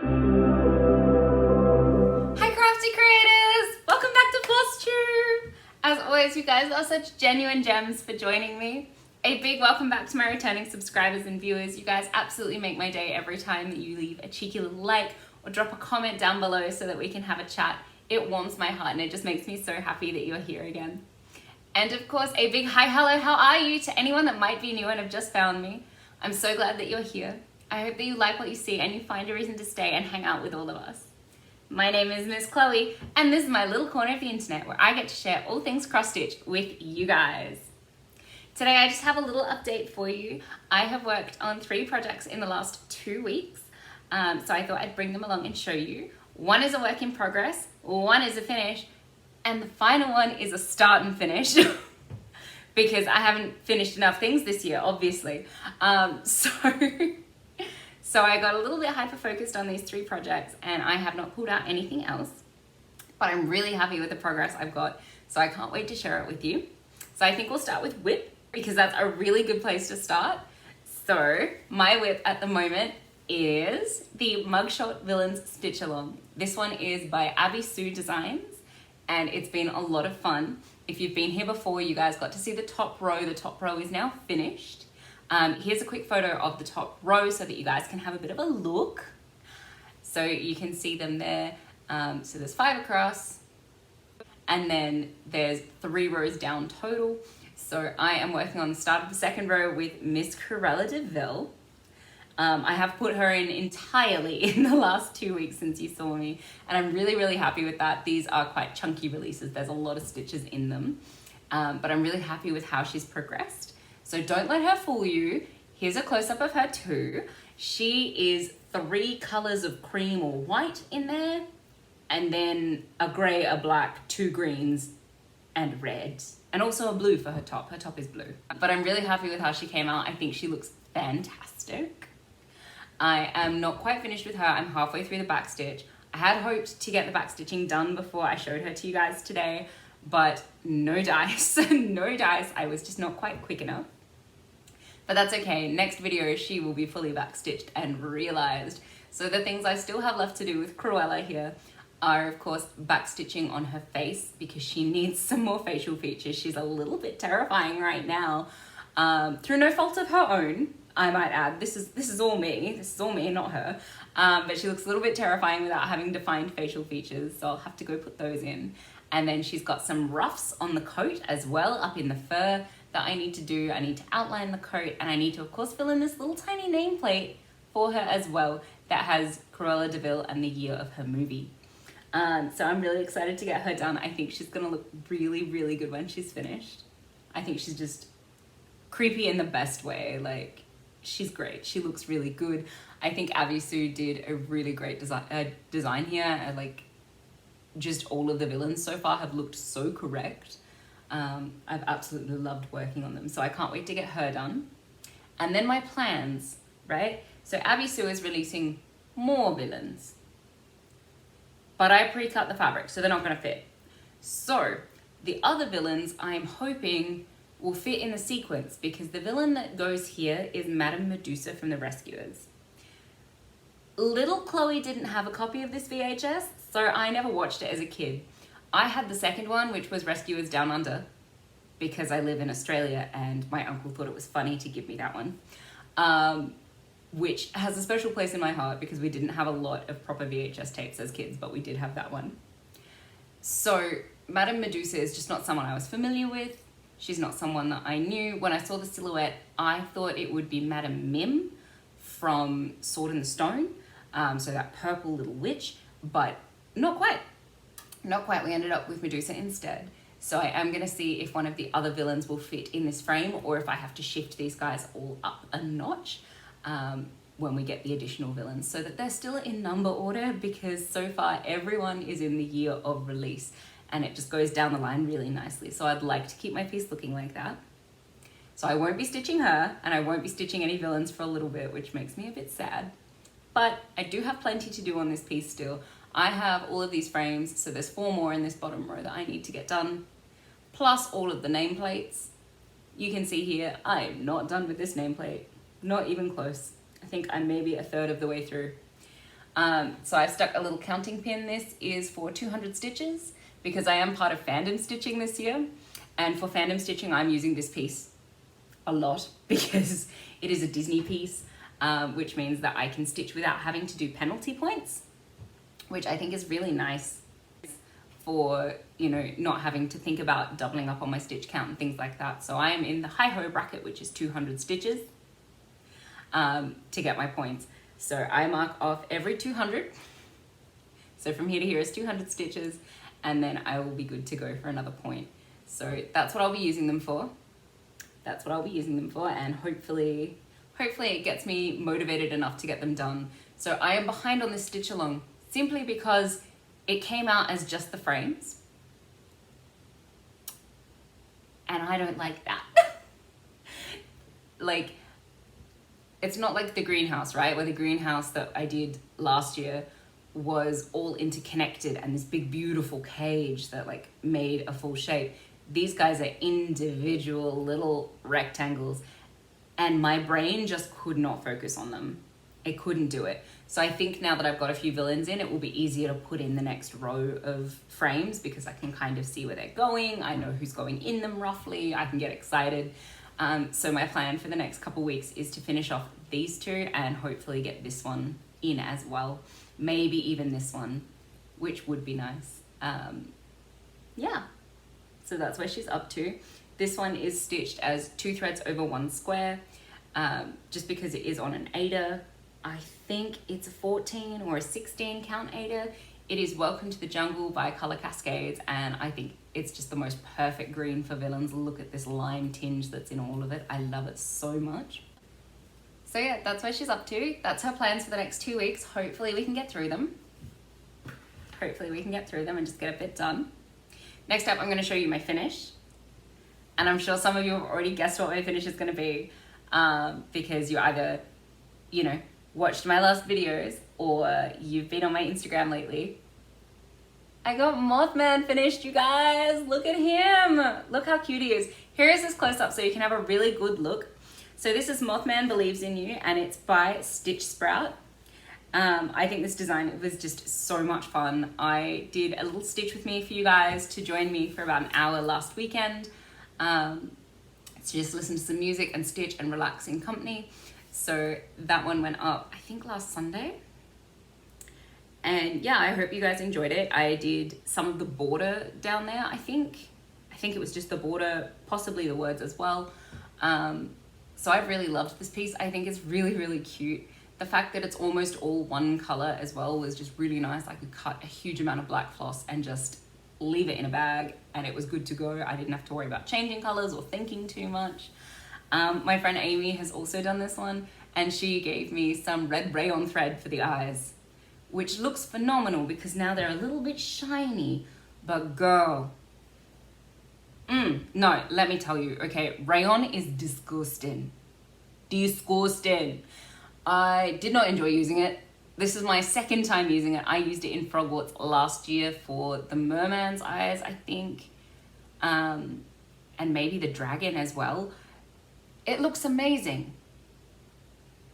Hi Crafty creators! Welcome back to Flosstube! As always, you guys are such genuine gems for joining me. A big welcome back to my returning subscribers and viewers. You guys absolutely make my day every time that you leave a cheeky little like or drop a comment down below so that we can have a chat. It warms my heart and it just makes me so happy that you're here again. And of course, a big hi, hello, how are you to anyone that might be new and have just found me. I'm so glad that you're here. I hope that you like what you see and you find a reason to stay and hang out with all of us. My name is Miss Chloe, and this is my little corner of the internet where I get to share all things cross-stitch with you guys. Today I just have a little update for you. I have worked on 3 projects in the last 2 weeks, so I thought I'd bring them along and show you. One is a work in progress, one is a finish, and the final one is a start and finish because I haven't finished enough things this year, obviously. So I got a little bit hyper-focused on these 3 projects and I have not pulled out anything else, but I'm really happy with the progress I've got, so I can't wait to share it with you. So I think we'll start with whip because that's a really good place to start. So my whip at the moment is the Mugshot Villains Stitch Along. This one is by Abby Sue Designs and it's been a lot of fun. If you've been here before, you guys got to see the top row. The top row is now finished. Here's a quick photo of the top row so that you guys can have a bit of a look. So you can see them there. So there's 5 across and then there's 3 rows down total. So I am working on the start of the 2nd row with Miss Cruella de Vil. I have put her in entirely in the last 2 weeks since you saw me, and I'm really, really happy with that. These are quite chunky releases. There's a lot of stitches in them, but I'm really happy with how she's progressed. So don't let her fool you. Here's a close-up of her too. She is 3 colors of cream or white in there, and then a gray, a black, 2 greens, and red, and also a blue for her top. Her top is blue. But I'm really happy with how she came out. I think she looks fantastic. I am not quite finished with her. I'm halfway through the back stitch. I had hoped to get the back stitching done before I showed her to you guys today, but no dice, no dice. I was just not quite quick enough. But that's okay. Next video, she will be fully backstitched and realized. So the things I still have left to do with Cruella here are, of course, backstitching on her face because she needs some more facial features. She's a little bit terrifying right now, through no fault of her own, I might add. This is all me. This is all me, not her. But she looks a little bit terrifying without having defined facial features, so I'll have to go put those in. And then she's got some ruffs on the coat as well, up in the fur, that I need to do. I need to outline the coat, and I need to, of course, fill in this little tiny nameplate for her as well that has Cruella de Vil and the year of her movie. So I'm really excited to get her done. I think she's gonna look really, really good when she's finished. I think she's just creepy in the best way. Like, she's great. She looks really good. I think Abby Sue did a really great design here. Like, just all of the villains so far have looked so correct. I've absolutely loved working on them, so I can't wait to get her done. And then my plans, right? So Abby Sue is releasing more villains, but I pre-cut the fabric, so they're not gonna fit. So the other villains I'm hoping will fit in the sequence because the villain that goes here is Madame Medusa from The Rescuers. Little Chloe didn't have a copy of this VHS, so I never watched it as a kid. I had the 2nd one, which was Rescuers Down Under, because I live in Australia and my uncle thought it was funny to give me that one, which has a special place in my heart because we didn't have a lot of proper VHS tapes as kids, but we did have that one. So Madame Medusa is just not someone I was familiar with. She's not someone that I knew. When I saw the silhouette, I thought it would be Madame Mim from Sword in the Stone, so that purple little witch, but not quite. Not quite. We ended up with Medusa instead. So I am going to see if one of the other villains will fit in this frame or if I have to shift these guys all up a notch when we get the additional villains so that they're still in number order, because so far everyone is in the year of release and it just goes down the line really nicely. So I'd like to keep my piece looking like that. So I won't be stitching her and I won't be stitching any villains for a little bit, which makes me a bit sad. But I do have plenty to do on this piece still. I have all of these frames, so there's 4 more in this bottom row that I need to get done, plus all of the nameplates. You can see here, I'm not done with this nameplate, not even close. I think I'm maybe a third of the way through. So I've stuck a little counting pin. This is for 200 stitches because I am part of fandom stitching this year. And for fandom stitching, I'm using this piece a lot because it is a Disney piece, which means that I can stitch without having to do penalty points, which I think is really nice for, you know, not having to think about doubling up on my stitch count and things like that. So I am in the hi-ho bracket, which is 200 stitches to get my points. So I mark off every 200. So from here to here is 200 stitches, and then I will be good to go for another point. So that's what I'll be using them for. That's what I'll be using them for, and hopefully it gets me motivated enough to get them done. So I am behind on this stitch along simply because it came out as just the frames. And I don't like that. Like, it's not like the greenhouse, right? Where the greenhouse that I did last year was all interconnected and this big, beautiful cage that like made a full shape. These guys are individual little rectangles, and my brain just could not focus on them. It couldn't do it. So I think now that I've got a few villains in, it will be easier to put in the next row of frames because I can kind of see where they're going. I know who's going in them roughly. I can get excited. So my plan for the next couple weeks is to finish off these two and hopefully get this one in as well. Maybe even this one, which would be nice. Yeah, so that's where she's up to. This one is stitched as 2 threads over 1 square, just because it is on an 8er. I think it's a 14 or a 16 count 8er. It is Welcome to the Jungle by Color Cascades, and I think it's just the most perfect green for villains. Look at this lime tinge that's in all of it. I love it so much. So yeah, that's where she's up to. That's her plans for the next 2 weeks. Hopefully we can get through them. Hopefully we can get through them and just get a bit done. Next up, I'm going to show you my finish. And I'm sure some of you have already guessed what my finish is going to be, because you either, you know, watched my last videos or you've been on my Instagram lately. I got Mothman finished, you guys. Look at him. Look how cute he is. Here is this close up so you can have a really good look. So this is Mothman Believes in You, and it's by Stitch Sprout. I think this design was just so much fun. I did a little stitch with me for you guys to join me for about an hour last weekend. To just listen to some music and stitch and relax in company. So that one went up, I think last Sunday. And yeah, I hope you guys enjoyed it. I did some of the border down there, I think it was just the border, possibly the words as well. So I've really loved this piece. I think it's really, really cute. The fact that it's almost all one color as well was just really nice. I could cut a huge amount of black floss and just leave it in a bag and it was good to go. I didn't have to worry about changing colors or thinking too much. My friend Amy has also done this one, and she gave me some red rayon thread for the eyes, which looks phenomenal because now they're a little bit shiny. But girl, no, let me tell you, okay, rayon is disgusting. Disgusting. I did not enjoy using it. This is my second time using it. I used it in Frogwarts last year for the merman's eyes, I think, and maybe the dragon as well. It looks amazing,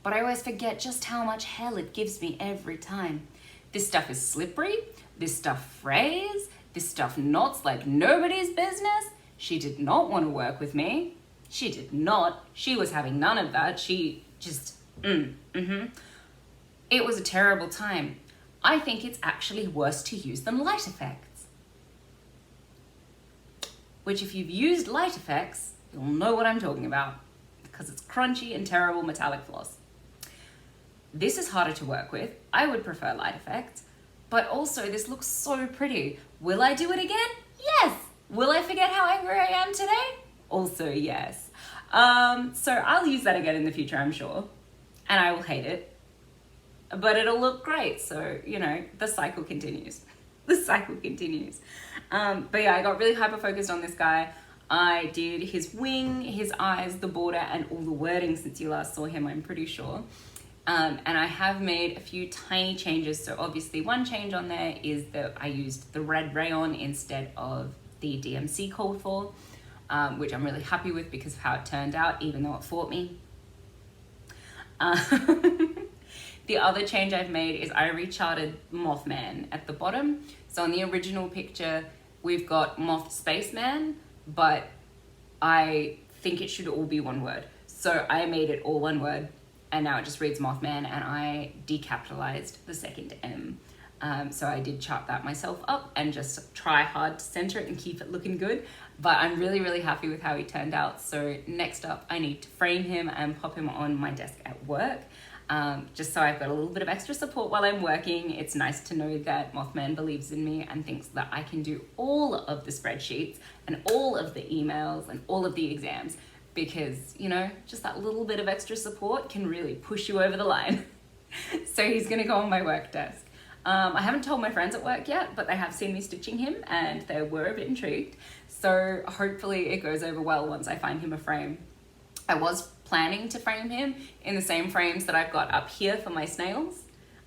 but I always forget just how much hell it gives me every time. This stuff is slippery, this stuff frays, this stuff knots like nobody's business. She did not want to work with me. She did not. She was having none of that. She just, It was a terrible time. I think it's actually worse to use than light effects. Which, if you've used light effects, you'll know what I'm talking about, because it's crunchy and terrible metallic floss. This is harder to work with. I would prefer light effects, but also this looks so pretty. Will I do it again? Yes. Will I forget how angry I am today? Also yes. So I'll use that again in the future, I'm sure, and I will hate it, but it'll look great. So, you know, the cycle continues. The cycle continues. But yeah, I got really hyper focused on this guy. I did his wing, his eyes, the border, and all the wording since you last saw him, I'm pretty sure. And I have made a few tiny changes. So obviously one change on there is that I used the red rayon instead of the DMC called for, which I'm really happy with because of how it turned out, even though it fought me. The other change I've made is I recharted Mothman at the bottom. So on the original picture, we've got Moth Spaceman, but I think it should all be one word. So I made it all one word, and now it just reads Mothman, and I decapitalized the second M. So I did chart that myself up and just try hard to center it and keep it looking good. But I'm really, really happy with how he turned out. So next up, I need to frame him and pop him on my desk at work. Just so I've got a little bit of extra support while I'm working. It's nice to know that Mothman believes in me and thinks that I can do all of the spreadsheets and all of the emails and all of the exams, because, you know, just that little bit of extra support can really push you over the line. So he's gonna go on my work desk. I haven't told my friends at work yet, but they have seen me stitching him and they were a bit intrigued. So hopefully it goes over well once I find him a frame. I was planning to frame him in the same frames that I've got up here for my snails.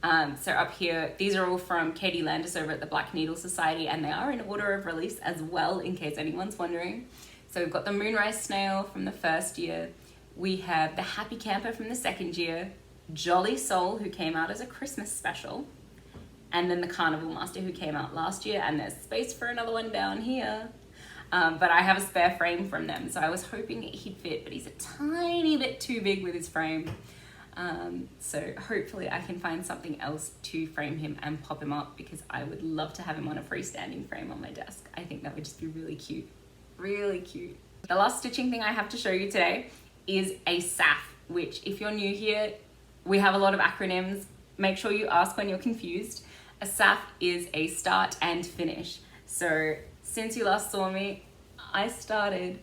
So up here, these are all from Katie Landis over at the Black Needle Society, and they are in order of release as well, in case anyone's wondering. So we've got the Moonrise Snail from the first year. We have the Happy Camper from the second year, Jolly Soul, who came out as a Christmas special, and then the Carnival Master, who came out last year, and there's space for another one down here. But I have a spare frame from them, so I was hoping he'd fit, but he's a tiny bit too big with his frame. So hopefully I can find something else to frame him and pop him up, because I would love to have him on a freestanding frame on my desk. I think that would just be really cute, really cute. The last stitching thing I have to show you today is a SAF, which, if you're new here, we have a lot of acronyms. Make sure you ask when you're confused. A SAF is a start and finish. So since you last saw me, I started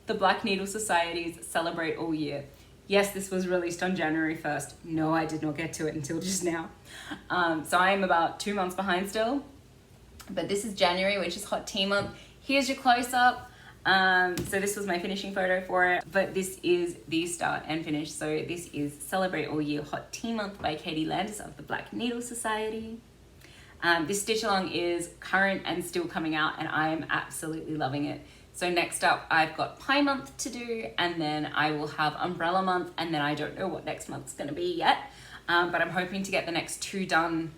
the Black Needle Society's Celebrate All Year. Yes, this was released on January 1st. No, I did not get to it until just now. So I am about 2 months behind still. But this is January, which is Hot Tea Month. Here's your close-up. So this was my finishing photo for it, but this is the start and finish. So this is Celebrate All Year Hot Tea Month by Katie Landis of the Black Needle Society. This stitch along is current and still coming out, and I am absolutely loving it. So next up, I've got Pie Month to do, and then I will have Umbrella Month, and then I don't know what next month's gonna be yet, but I'm hoping to get the next 2 done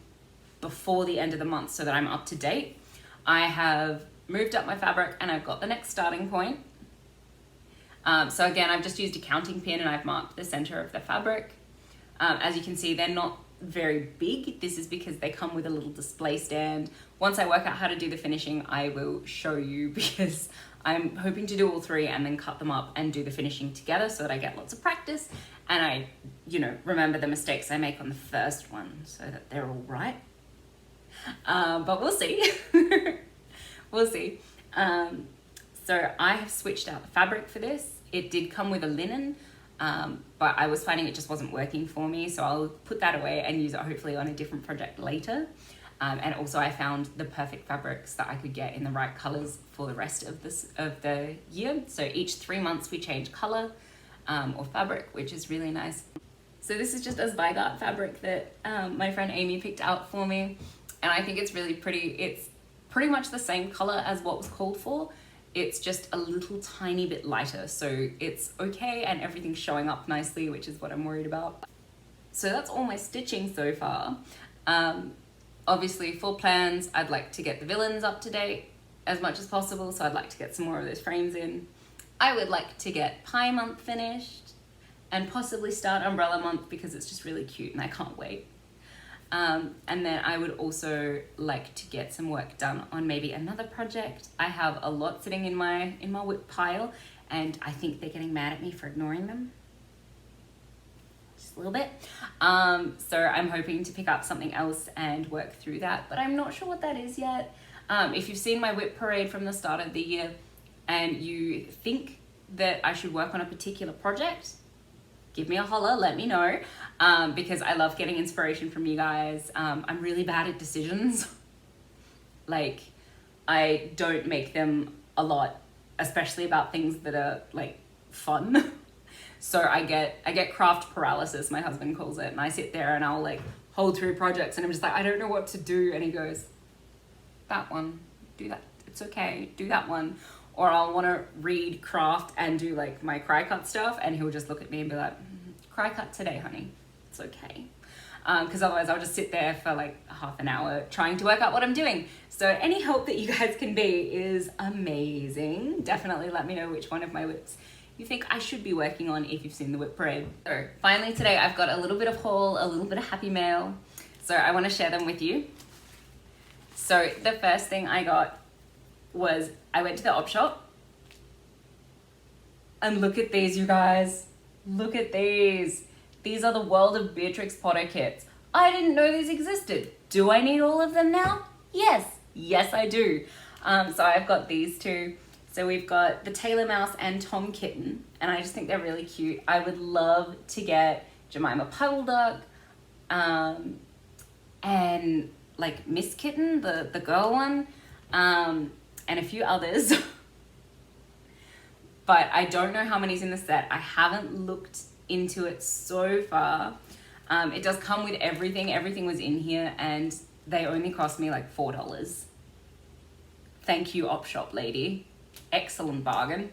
before the end of the month so that I'm up to date. I have moved up my fabric and I've got the next starting point. So again, I've just used a counting pin and I've marked the center of the fabric. As you can see, they're not very big. This is because they come with a little display stand. Once I work out how to do the finishing, I will show you, because I'm hoping to do all 3 and then cut them up and do the finishing together so that I get lots of practice and I, you know, remember the mistakes I make on the first one so that they're all right. But we'll see. We'll see. So I have switched out the fabric for this. It did come with a linen, but I was finding it just wasn't working for me, so I'll put that away and use it hopefully on a different project later. And also I found the perfect fabrics that I could get in the right colors for the rest of the year. So each 3 months we change color or fabric, which is really nice. So this is just a Zweigart fabric that my friend Amy picked out for me, and I think it's really pretty. It's pretty much the same color as what was called for. It's just a little tiny bit lighter, so it's okay, and everything's showing up nicely, which is what I'm worried about. So that's all my stitching so far. Obviously for plans, I'd like to get the villains up to date as much as possible, so I'd like to get some more of those frames in. I would like to get Pie Month finished and possibly start Umbrella Month, because it's just really cute and I can't wait. And then I would also like to get some work done on maybe another project. I have a lot sitting in my whip pile, and I think they're getting mad at me for ignoring them. Just a little bit. So I'm hoping to pick up something else and work through that, but I'm not sure what that is yet. If you've seen my whip parade from the start of the year and you think that I should work on a particular project, give me a holler, let me know, because I love getting inspiration from you guys. I'm really bad at decisions. Like, I don't make them a lot, especially about things that are like fun. So I get craft paralysis, my husband calls it, and I sit there and I'll like hold through projects and I'm just like, I don't know what to do, and he goes, that one, do that, it's okay, do that one. Or I'll want to read craft and do like my cry cut stuff, and he'll just look at me and be like, cry cut today, honey, it's okay. because otherwise I'll just sit there for like half an hour trying to work out what I'm doing. So any help that you guys can be is amazing. Definitely let me know which one of my whips you think I should be working on if you've seen the whip parade. So finally today I've got a little bit of haul, a little bit of happy mail. So I want to share them with you. So the first thing I got was I went to the op shop. And look at these, you guys. Look at these. These are the World of Beatrix Potter kits. I didn't know these existed. Do I need all of them now? Yes. Yes, I do. So I've got these two. So we've got the Taylor Mouse and Tom Kitten. And I just think they're really cute. I would love to get Jemima Puddle Duck. And like Miss Kitten, the girl one. And a few others. But I don't know how many's in the set. I haven't looked into it so far. It does come with everything. Everything was in here and they only cost me like $4. Thank you, op shop lady. Excellent bargain.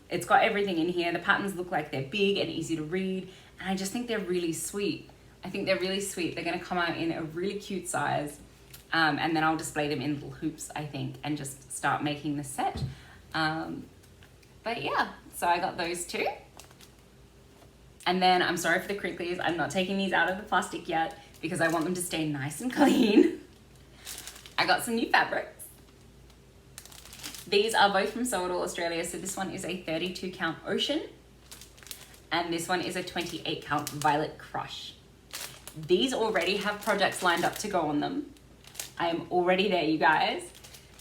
It's got everything in here. The patterns look like they're big and easy to read. And I just think they're really sweet. I think they're really sweet. They're gonna come out in a really cute size. And then I'll display them in little hoops, I think, and just start making the set. But yeah, so I got those two. And then I'm sorry for the crinklies. I'm not taking these out of the plastic yet because I want them to stay nice and clean. I got some new fabrics. These are both from Sew It All Australia. So this one is a 32 count Ocean and this one is a 28 count Violet Crush. These already have projects lined up to go on them. I am already there, you guys.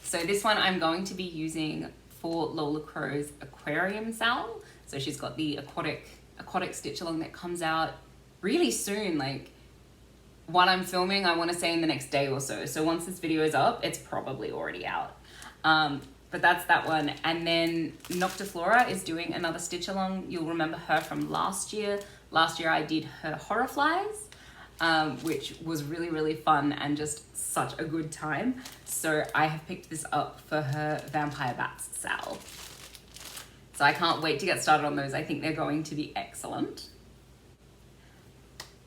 So this one I'm going to be using for Lola Crow's aquarium sal. So she's got the aquatic stitch along that comes out really soon. Like what I'm filming, I want to say in the next day or so. So once this video is up, it's probably already out. But that's that one. And then Noctiflora is doing another stitch along. You'll remember her from last year. Last year I did her horror flies, which was really, really fun and just such a good time. So I have picked this up for her Vampire Bats sal. So I can't wait to get started on those. I think they're going to be excellent.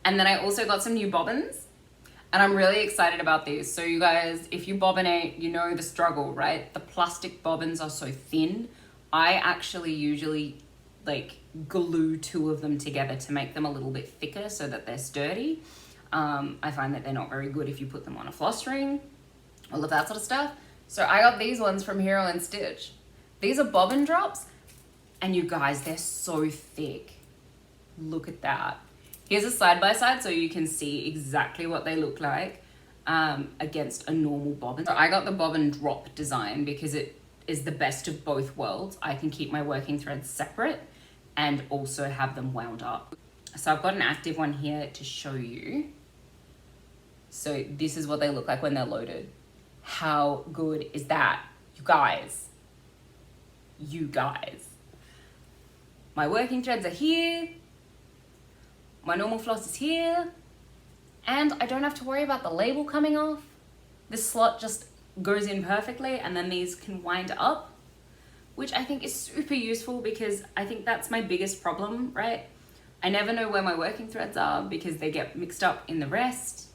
And then I also got some new bobbins and I'm really excited about these. So you guys, if you bobbinate, you know the struggle, right? The plastic bobbins are so thin. I actually usually like glue two of them together to make them a little bit thicker so that they're sturdy. I find that they're not very good if you put them on a floss ring, all of that sort of stuff. So I got these ones from Hero and Stitch. These are bobbin drops and you guys, they're so thick. Look at that. Here's a side-by-side so you can see exactly what they look like against a normal bobbin. So I got the bobbin drop design because it is the best of both worlds. I can keep my working threads separate and also have them wound up. So I've got an active one here to show you. So this is what they look like when they're loaded. How good is that? You guys. You guys. My working threads are here. My normal floss is here. And I don't have to worry about the label coming off. This slot just goes in perfectly and then these can wind up, which I think is super useful because I think that's my biggest problem, right? I never know where my working threads are because they get mixed up in the rest.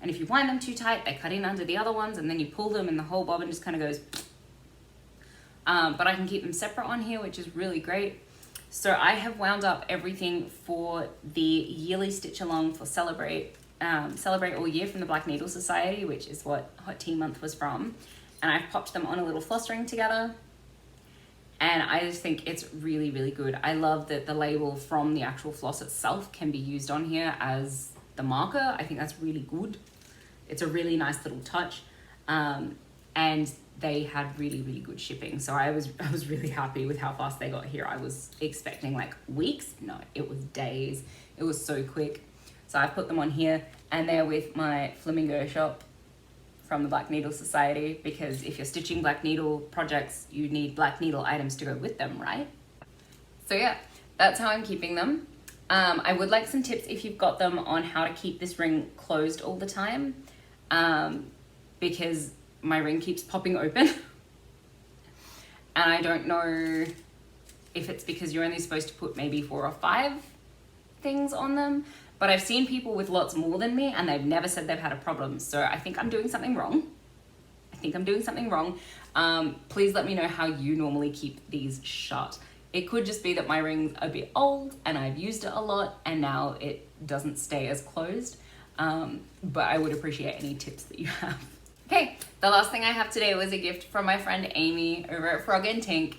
And if you wind them too tight, they cut in under the other ones and then you pull them and the whole bobbin just kind of goes. But I can keep them separate on here, which is really great. So I have wound up everything for the yearly stitch along for Celebrate All Year from the Black Needle Society, which is what Hot Tea Month was from. And I've popped them on a little floss ring together. And I just think it's really, really good. I love that the label from the actual floss itself can be used on here as the marker. I think that's really good. It's a really nice little touch. And they had really, really good shipping. So I was really happy with how fast they got here. I was expecting like weeks. No, it was days. It was so quick. So I put them on here and they're with my Flamingo shop from the Black Needle Society, because if you're stitching black needle projects, you need black needle items to go with them, right? So yeah, that's how I'm keeping them. I would like some tips if you've got them on how to keep this ring closed all the time, because my ring keeps popping open. And I don't know if it's because you're only supposed to put maybe 4 or 5 things on them, but I've seen people with lots more than me and they've never said they've had a problem. So I think I'm doing something wrong. Please let me know how you normally keep these shut. It could just be that my ring's a bit old and I've used it a lot and now it doesn't stay as closed. But I would appreciate any tips that you have. Okay, the last thing I have today was a gift from my friend Amy over at Frog and Tink.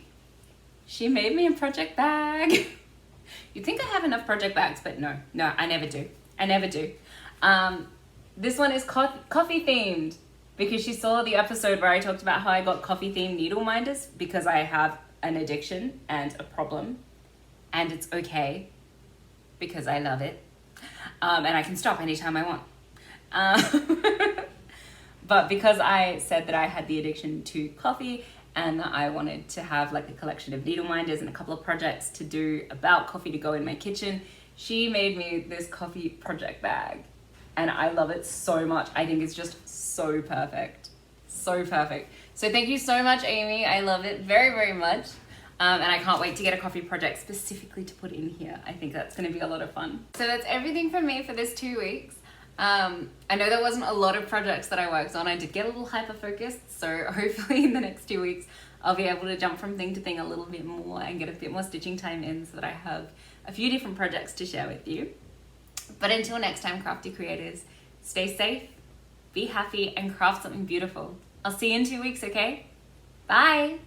She made me a project bag. You'd think I have enough project bags, but no, I never do. This one is coffee themed because she saw the episode where I talked about how I got coffee themed needle minders because I have an addiction and a problem, and it's okay because I love it. And I can stop anytime I want. But because I said that I had the addiction to coffee and that I wanted to have like a collection of needle minders and a couple of projects to do about coffee to go in my kitchen, she made me this coffee project bag. And I love it so much. I think it's just so perfect. So perfect. So thank you so much, Amy. I love it very, very much. And I can't wait to get a coffee project specifically to put in here. I think that's going to be a lot of fun. So that's everything from me for this 2 weeks. I know there wasn't a lot of projects that I worked on. I did get a little hyper-focused, so hopefully in the next 2 weeks I'll be able to jump from thing to thing a little bit more and get a bit more stitching time in so that I have a few different projects to share with you. But until next time, crafty creators, stay safe, be happy, and craft something beautiful. I'll see you in 2 weeks, okay? Bye!